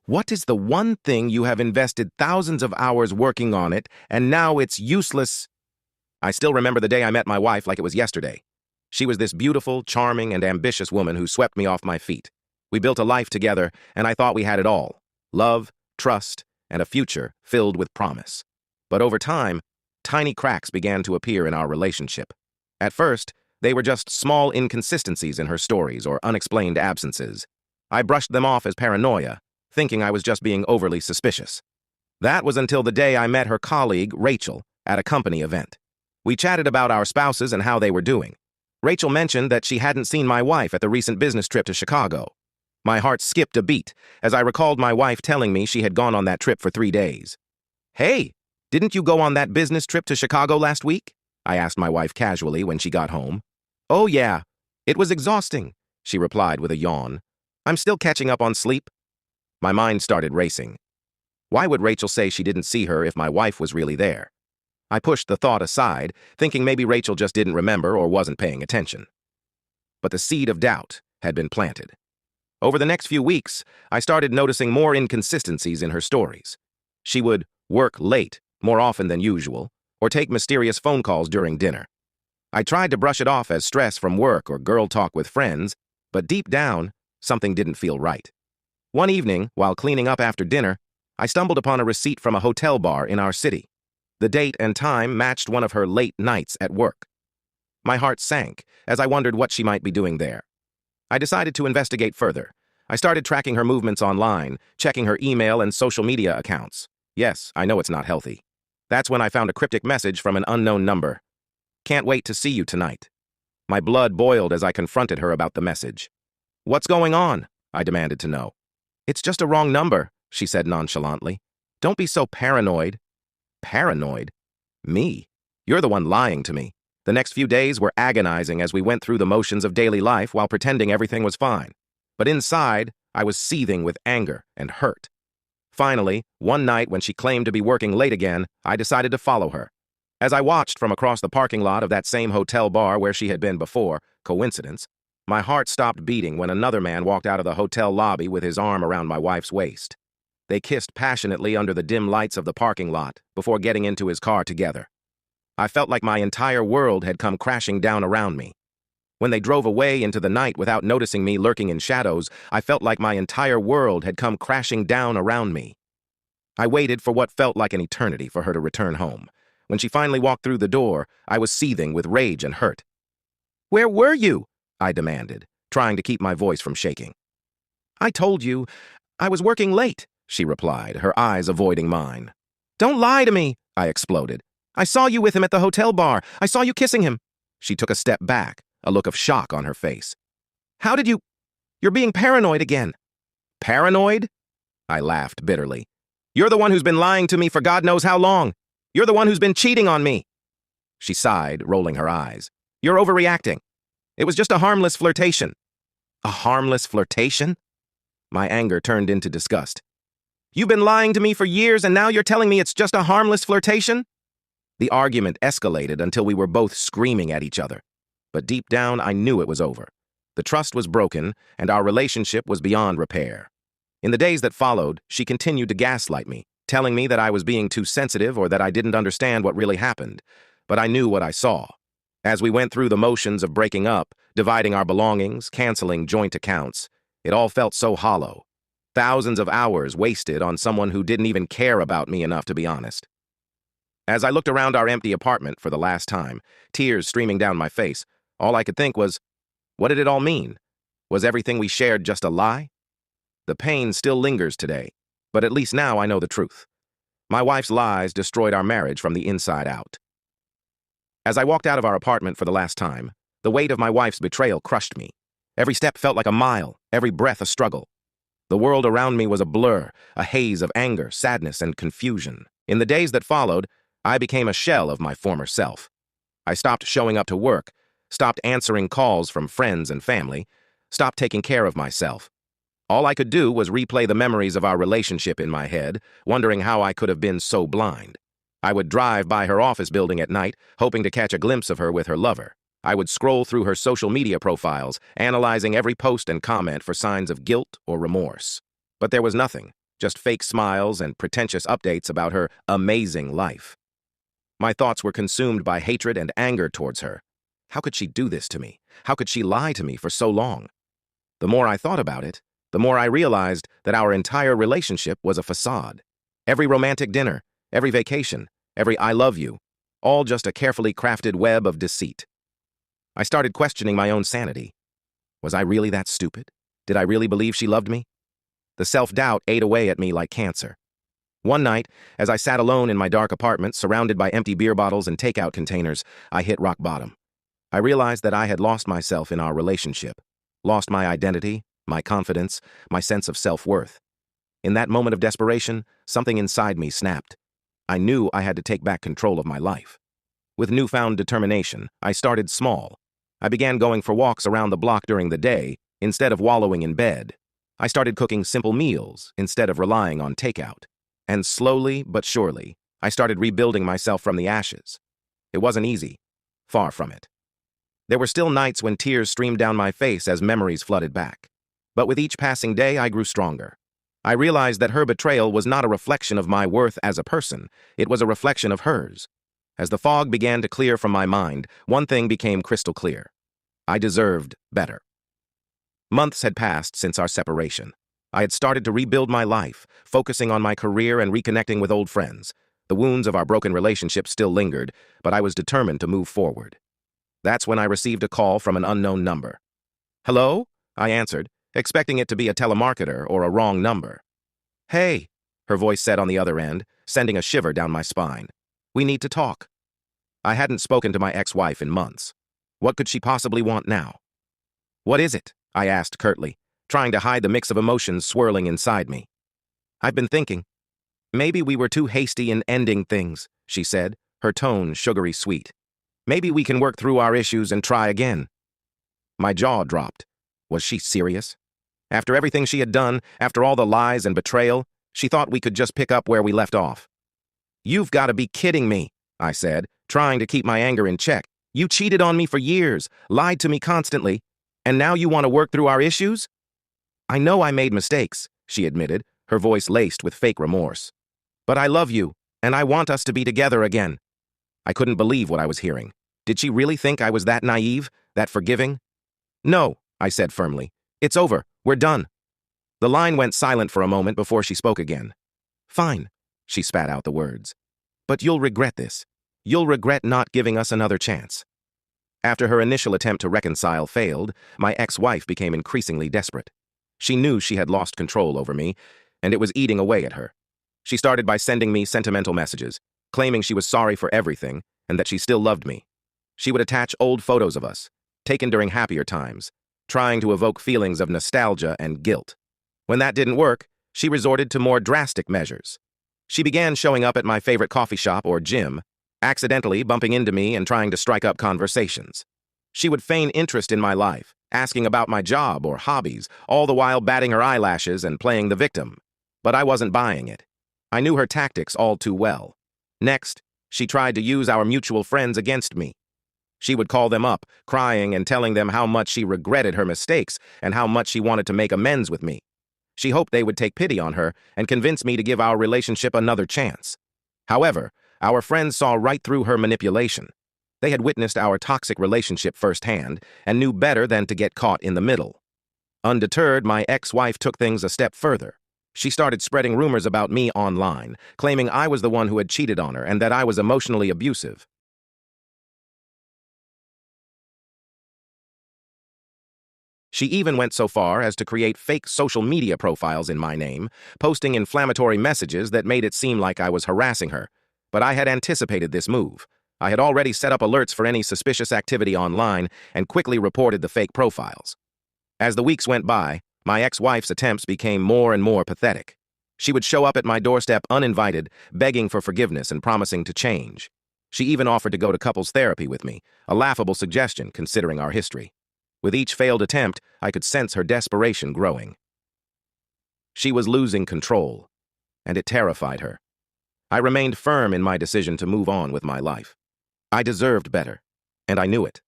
What is the one thing you have invested thousands of hours working on it, and now it's useless? I still remember the day I met my wife like it was yesterday. She was this beautiful, charming, and ambitious woman who swept me off my feet. We built a life together, and I thought we had it all: love, trust, and a future filled with promise. But over time, tiny cracks began to appear in our relationship. At first, they were just small inconsistencies in her stories or unexplained absences. I brushed them off as paranoia, thinking I was just being overly suspicious. That was until the day I met her colleague, Rachel, at a company event. We chatted about our spouses and how they were doing. Rachel mentioned that she hadn't seen my wife at the recent business trip to Chicago. My heart skipped a beat as I recalled my wife telling me she had gone on that trip for 3 days. "Hey, didn't you go on that business trip to Chicago last week?" I asked my wife casually when she got home. "Oh yeah, it was exhausting," she replied with a yawn. "I'm still catching up on sleep." My mind started racing. Why would Rachel say she didn't see her if my wife was really there? I pushed the thought aside, thinking maybe Rachel just didn't remember or wasn't paying attention. But the seed of doubt had been planted. Over the next few weeks, I started noticing more inconsistencies in her stories. She would work late, more often than usual, or take mysterious phone calls during dinner. I tried to brush it off as stress from work or girl talk with friends, but deep down, something didn't feel right. One evening, while cleaning up after dinner, I stumbled upon a receipt from a hotel bar in our city. The date and time matched one of her late nights at work. My heart sank as I wondered what she might be doing there. I decided to investigate further. I started tracking her movements online, checking her email and social media accounts. Yes, I know it's not healthy. That's when I found a cryptic message from an unknown number. "Can't wait to see you tonight." My blood boiled as I confronted her about the message. "What's going on?" I demanded to know. "It's just a wrong number," she said nonchalantly. "Don't be so paranoid." Paranoid? Me? You're the one lying to me. The next few days were agonizing as we went through the motions of daily life while pretending everything was fine. But inside, I was seething with anger and hurt. Finally, one night when she claimed to be working late again, I decided to follow her. As I watched from across the parking lot of that same hotel bar where she had been before, coincidence, my heart stopped beating when another man walked out of the hotel lobby with his arm around my wife's waist. They kissed passionately under the dim lights of the parking lot before getting into his car together. I felt like my entire world had come crashing down around me. When they drove away into the night without noticing me lurking in shadows, I felt like my entire world had come crashing down around me. I waited for what felt like an eternity for her to return home. When she finally walked through the door, I was seething with rage and hurt. "Where were you?" I demanded, trying to keep my voice from shaking. "I told you, I was working late," she replied, her eyes avoiding mine. "Don't lie to me," I exploded. "I saw you with him at the hotel bar. I saw you kissing him." She took a step back, a look of shock on her face. "How did you... You're being paranoid again." "Paranoid?" I laughed bitterly. "You're the one who's been lying to me for God knows how long. You're the one who's been cheating on me." She sighed, rolling her eyes. "You're overreacting. It was just a harmless flirtation." "A harmless flirtation?" My anger turned into disgust. "You've been lying to me for years and now you're telling me it's just a harmless flirtation?" The argument escalated until we were both screaming at each other. But deep down, I knew it was over. The trust was broken and our relationship was beyond repair. In the days that followed, she continued to gaslight me, telling me that I was being too sensitive or that I didn't understand what really happened. But I knew what I saw. As we went through the motions of breaking up, dividing our belongings, canceling joint accounts, it all felt so hollow. Thousands of hours wasted on someone who didn't even care about me enough to be honest. As I looked around our empty apartment for the last time, tears streaming down my face, all I could think was, what did it all mean? Was everything we shared just a lie? The pain still lingers today, but at least now I know the truth. My wife's lies destroyed our marriage from the inside out. As I walked out of our apartment for the last time, the weight of my wife's betrayal crushed me. Every step felt like a mile, every breath a struggle. The world around me was a blur, a haze of anger, sadness, and confusion. In the days that followed, I became a shell of my former self. I stopped showing up to work, stopped answering calls from friends and family, stopped taking care of myself. All I could do was replay the memories of our relationship in my head, wondering how I could have been so blind. I would drive by her office building at night, hoping to catch a glimpse of her with her lover. I would scroll through her social media profiles, analyzing every post and comment for signs of guilt or remorse. But there was nothing. just fake smiles and pretentious updates about her amazing life. My thoughts were consumed by hatred and anger towards her. How could she do this to me? How could she lie to me for so long? The more I thought about it, the more I realized that our entire relationship was a facade. Every romantic dinner, every vacation, every I love you, all just a carefully crafted web of deceit. I started questioning my own sanity. Was I really that stupid? Did I really believe she loved me? The self-doubt ate away at me like cancer. One night, as I sat alone in my dark apartment, surrounded by empty beer bottles and takeout containers, I hit rock bottom. I realized that I had lost myself in our relationship, lost my identity, my confidence, my sense of self-worth. In that moment of desperation, something inside me snapped. I knew I had to take back control of my life. With newfound determination, I started small. I began going for walks around the block during the day, instead of wallowing in bed. I started cooking simple meals, instead of relying on takeout. And slowly but surely, I started rebuilding myself from the ashes. It wasn't easy. Far from it. There were still nights when tears streamed down my face as memories flooded back. But with each passing day, I grew stronger. I realized that her betrayal was not a reflection of my worth as a person. It was a reflection of hers. As the fog began to clear from my mind, one thing became crystal clear. I deserved better. Months had passed since our separation. I had started to rebuild my life, focusing on my career and reconnecting with old friends. The wounds of our broken relationship still lingered, but I was determined to move forward. That's when I received a call from an unknown number. "Hello?" I answered, expecting it to be a telemarketer or a wrong number. "Hey," her voice said on the other end, sending a shiver down my spine. "We need to talk." I hadn't spoken to my ex-wife in months. What could she possibly want now? "What is it?" I asked curtly, trying to hide the mix of emotions swirling inside me. "I've been thinking. Maybe we were too hasty in ending things," she said, her tone sugary sweet. "Maybe we can work through our issues and try again." My jaw dropped. Was she serious? After everything she had done, after all the lies and betrayal, she thought we could just pick up where we left off. "You've got to be kidding me," I said, trying to keep my anger in check. "You cheated on me for years, lied to me constantly, and now you want to work through our issues?" "I know I made mistakes," she admitted, her voice laced with fake remorse. "But I love you, and I want us to be together again." I couldn't believe what I was hearing. Did she really think I was that naive, that forgiving? "No," I said firmly. "It's over. We're done." The line went silent for a moment before she spoke again. "Fine," she spat out the words. "But you'll regret this. You'll regret not giving us another chance." After her initial attempt to reconcile failed, my ex-wife became increasingly desperate. She knew she had lost control over me, and it was eating away at her. She started by sending me sentimental messages, claiming she was sorry for everything and that she still loved me. She would attach old photos of us, taken during happier times, trying to evoke feelings of nostalgia and guilt. When that didn't work, she resorted to more drastic measures. She began showing up at my favorite coffee shop or gym, accidentally bumping into me and trying to strike up conversations. She would feign interest in my life, asking about my job or hobbies, all the while batting her eyelashes and playing the victim. But I wasn't buying it. I knew her tactics all too well. Next, she tried to use our mutual friends against me. She would call them up, crying and telling them how much she regretted her mistakes and how much she wanted to make amends with me. She hoped they would take pity on her and convince me to give our relationship another chance. However, our friends saw right through her manipulation. They had witnessed our toxic relationship firsthand and knew better than to get caught in the middle. Undeterred, my ex-wife took things a step further. She started spreading rumors about me online, claiming I was the one who had cheated on her and that I was emotionally abusive. She even went so far as to create fake social media profiles in my name, posting inflammatory messages that made it seem like I was harassing her. But I had anticipated this move. I had already set up alerts for any suspicious activity online and quickly reported the fake profiles. As the weeks went by, my ex-wife's attempts became more and more pathetic. She would show up at my doorstep uninvited, begging for forgiveness and promising to change. She even offered to go to couples therapy with me, a laughable suggestion considering our history. With each failed attempt, I could sense her desperation growing. She was losing control, and it terrified her. I remained firm in my decision to move on with my life. I deserved better, and I knew it.